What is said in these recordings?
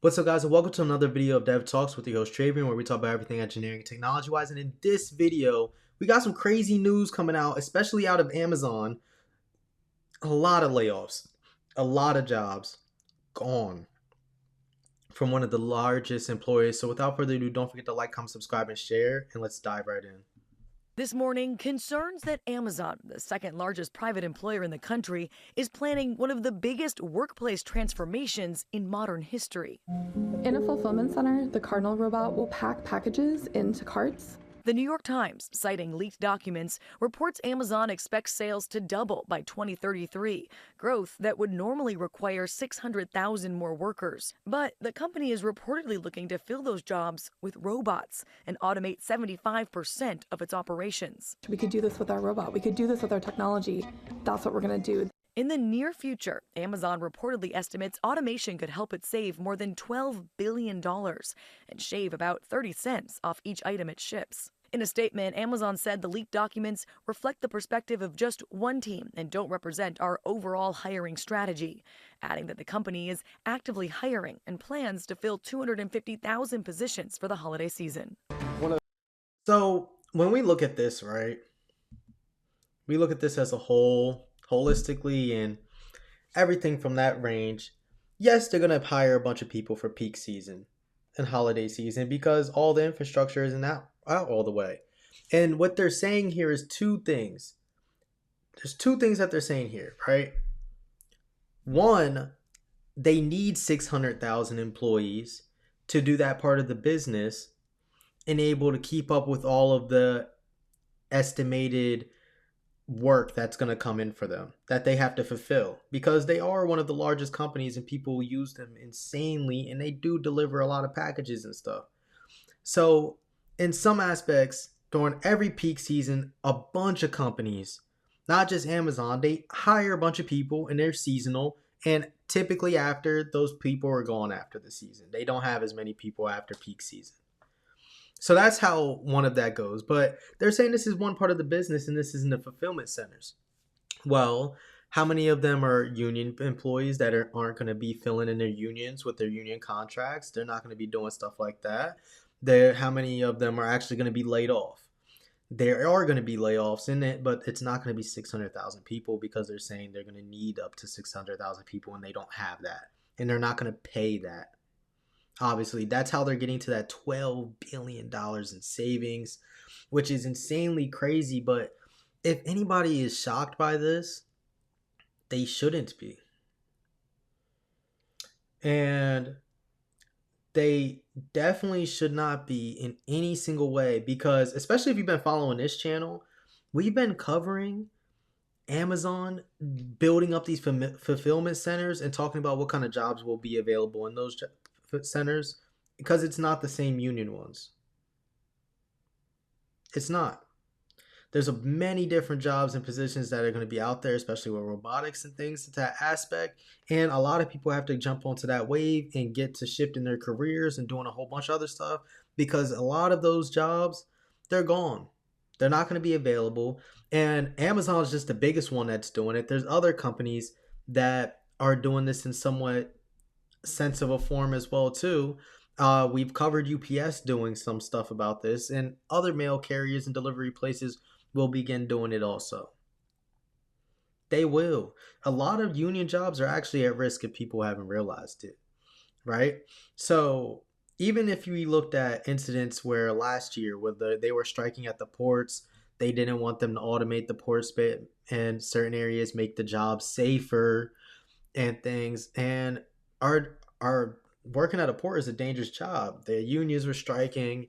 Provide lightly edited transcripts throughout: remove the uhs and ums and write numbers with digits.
What's up, guys, and welcome to another video of DevTalks with your host Travian, where we talk about everything engineering and technology wise. And in this video, we got some crazy news coming out, especially out of Amazon. A lot of layoffs, a lot of jobs gone from one of the largest employers. So without further ado, don't forget to like, comment, subscribe, and share, and let's dive right in. This morning, concerns that Amazon, the second largest private employer in the country, is planning one of the biggest workplace transformations in modern history. In a fulfillment center, the Cardinal robot will pack packages into carts. The New York Times, citing leaked documents, reports Amazon expects sales to double by 2033, growth that would normally require 600,000 more workers. But the company is reportedly looking to fill those jobs with robots and automate 75% of its operations. We could do this with our robot. We could do this with our technology. That's what we're going to do. In the near future, Amazon reportedly estimates automation could help it save more than $12 billion and shave about 30 cents off each item it ships. In a statement, Amazon said the leaked documents reflect the perspective of just one team and don't represent our overall hiring strategy, adding that the company is actively hiring and plans to fill 250,000 positions for the holiday season. So when we look at this, right, we look at this as a whole, holistically, and everything from that range. Yes, they're going to hire a bunch of people for peak season and holiday season because all the infrastructure isn't out all the way. And what they're saying here is two things. There's two things that they're saying here, right? One, they need 600,000 employees to do that part of the business and able to keep up with all of the estimated work that's going to come in for them that they have to fulfill, because they are one of the largest companies and people use them insanely, and they do deliver a lot of packages and stuff. So in some aspects, during every peak season, a bunch of companies, not just Amazon, they hire a bunch of people and they're seasonal, and typically after those people are gone after the season, they don't have as many people after peak season. So that's how one of that goes. But they're saying this is one part of the business and this is in the fulfillment centers. Well, how many of them are union employees that aren't going to be filling in their unions with their union contracts? They're not going to be doing stuff like that. How many of them are actually going to be laid off? There are going to be layoffs in it, but it's not going to be 600,000 people, because they're saying they're going to need up to 600,000 people and they don't have that. And they're not going to pay that. Obviously, that's how they're getting to that $12 billion in savings, which is insanely crazy. But if anybody is shocked by this, they shouldn't be. And they definitely should not be in any single way, because especially if you've been following this channel, we've been covering Amazon building up these fulfillment centers and talking about what kind of jobs will be available in those centers, because it's not the same union ones. It's not. There's many different jobs and positions that are going to be out there, especially with robotics and things, that aspect. And a lot of people have to jump onto that wave and get to shifting their careers and doing a whole bunch of other stuff, because a lot of those jobs, they're gone. They're not going to be available. And Amazon is just the biggest one that's doing it. There's other companies that are doing this in somewhat sense of a form as well too. We've covered UPS doing some stuff about this, and other mail carriers and delivery places will begin doing it also. They will. A lot of union jobs are actually at risk if people haven't realized it, right? So even if we looked at incidents where last year where they were striking at the ports, they didn't want them to automate the ports in certain areas, make the job safer and things. And our working at a port is a dangerous job. The unions were striking,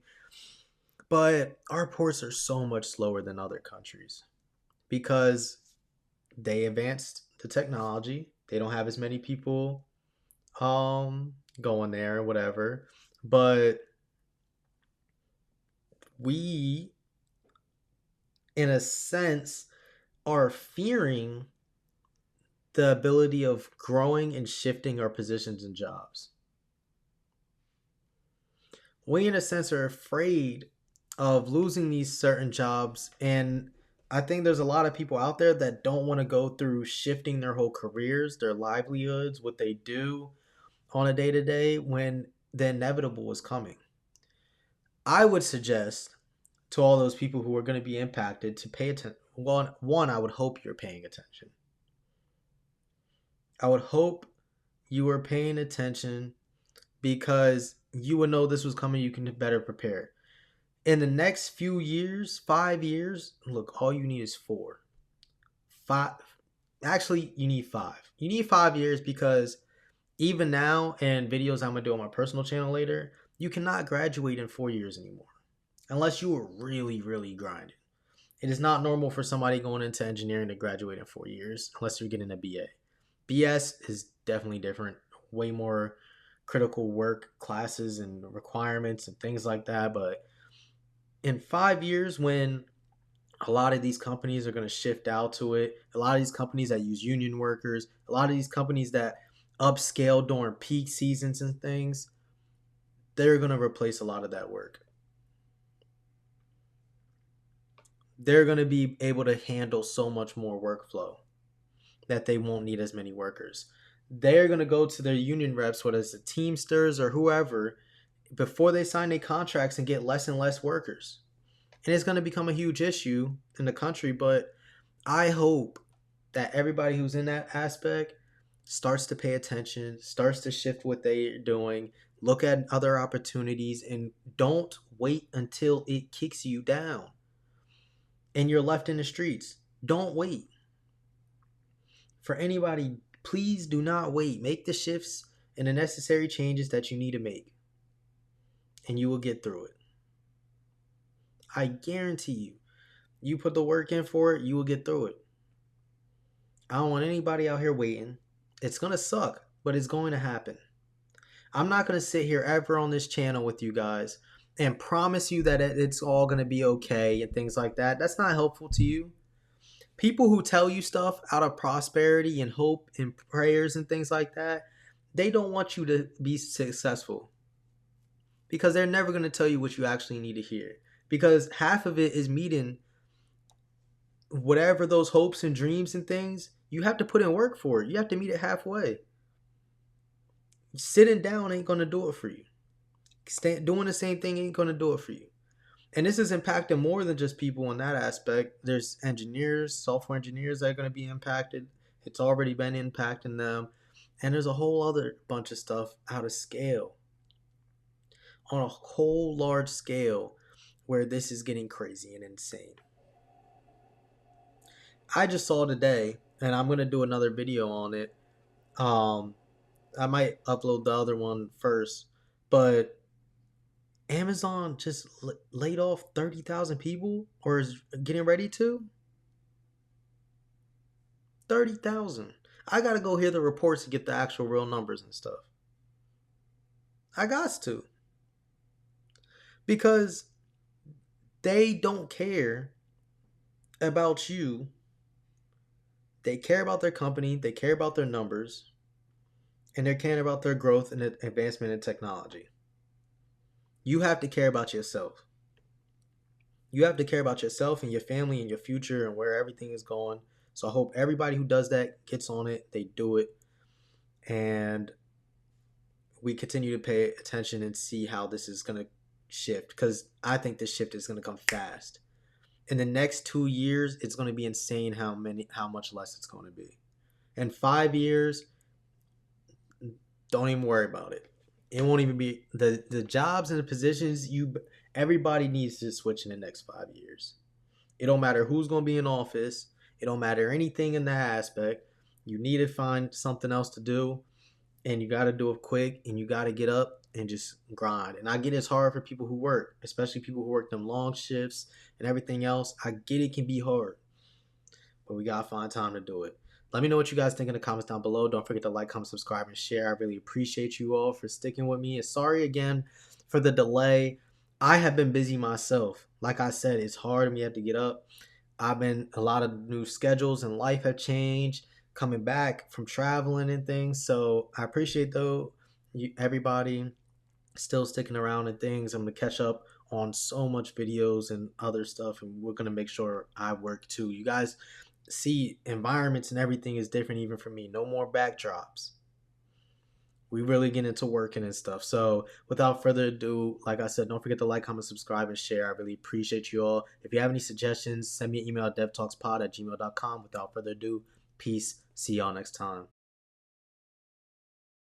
but our ports are so much slower than other countries because they advanced the technology. They don't have as many people going there or whatever, but we, in a sense, are fearing the ability of growing and shifting our positions and jobs. We, in a sense, are afraid of losing these certain jobs. And I think there's a lot of people out there that don't want to go through shifting their whole careers, their livelihoods, what they do, on a day to day when the inevitable is coming. I would suggest to all those people who are going to be impacted to pay attention. One, I would hope you're paying attention. I would hope you were paying attention because you would know this was coming. You can better prepare. In the next few years, 5 years, look, all you need is four. Five. Actually, you need five. You need 5 years because even now, and videos I'm going to do on my personal channel later, you cannot graduate in 4 years anymore. Unless you were really, really grinding. It is not normal for somebody going into engineering to graduate in 4 years unless you're getting a BA. BS is definitely different. Way more critical work classes and requirements and things like that. But in 5 years, when a lot of these companies are going to shift out to it, a lot of these companies that use union workers, a lot of these companies that upscale during peak seasons and things, they're going to replace a lot of that work. They're going to be able to handle so much more workflow that they won't need as many workers. They're going to go to their union reps, whether it's the Teamsters or whoever, before they sign their contracts and get less and less workers. And it's going to become a huge issue in the country, but I hope that everybody who's in that aspect starts to pay attention, starts to shift what they're doing, look at other opportunities, and don't wait until it kicks you down and you're left in the streets. Don't wait. For anybody, please do not wait. Make the shifts and the necessary changes that you need to make, and you will get through it. I guarantee you. You put the work in for it, you will get through it. I don't want anybody out here waiting. It's going to suck, but it's going to happen. I'm not going to sit here ever on this channel with you guys and promise you that it's all going to be okay and things like that. That's not helpful to you. People who tell you stuff out of prosperity and hope and prayers and things like that, they don't want you to be successful because they're never going to tell you what you actually need to hear, because half of it is meeting whatever those hopes and dreams and things. You have to put in work for it. You have to meet it halfway. Sitting down ain't going to do it for you. Doing the same thing ain't going to do it for you. And this is impacting more than just people in that aspect. There's engineers, software engineers that are going to be impacted. It's already been impacting them. And there's a whole other bunch of stuff out of scale. On a whole large scale where this is getting crazy and insane. I just saw today, and I'm going to do another video on it. I might upload the other one first, but Amazon just laid off 30,000 people, or is getting ready to. 30,000. I gotta go hear the reports to get the actual real numbers and stuff. I got to. Because they don't care about you. They care about their company, they care about their numbers, and they're caring about their growth and advancement in technology. You have to care about yourself. You have to care about yourself and your family and your future and where everything is going. So I hope everybody who does that gets on it, they do it, and we continue to pay attention and see how this is going to shift, because I think this shift is going to come fast. In the next 2 years, it's going to be insane how much less it's going to be. In 5 years, don't even worry about it. It won't even be the jobs and the positions everybody needs to switch in the next 5 years. It don't matter who's going to be in office. It don't matter anything in that aspect. You need to find something else to do, and you got to do it quick, and you got to get up and just grind. And I get it's hard for people who work, especially people who work them long shifts and everything else. I get it can be hard, but we got to find time to do it. Let me know what you guys think in the comments down below. Don't forget to like, comment, subscribe, and share. I really appreciate you all for sticking with me. And sorry again for the delay. I have been busy myself. Like I said, it's hard and we have to get up. A lot of new schedules and life have changed, coming back from traveling and things. So I appreciate everybody still sticking around and things. I'm going to catch up on so much videos and other stuff, and we're going to make sure I work too. You guys see environments and everything is different even for me. No more backdrops. we really get into working and stuff. So without further ado, like I said, don't forget to like, comment, subscribe, and share. I really appreciate you all. If you have any suggestions, send me an email at devtalkspod@gmail.com. Without further ado, peace. See y'all next time.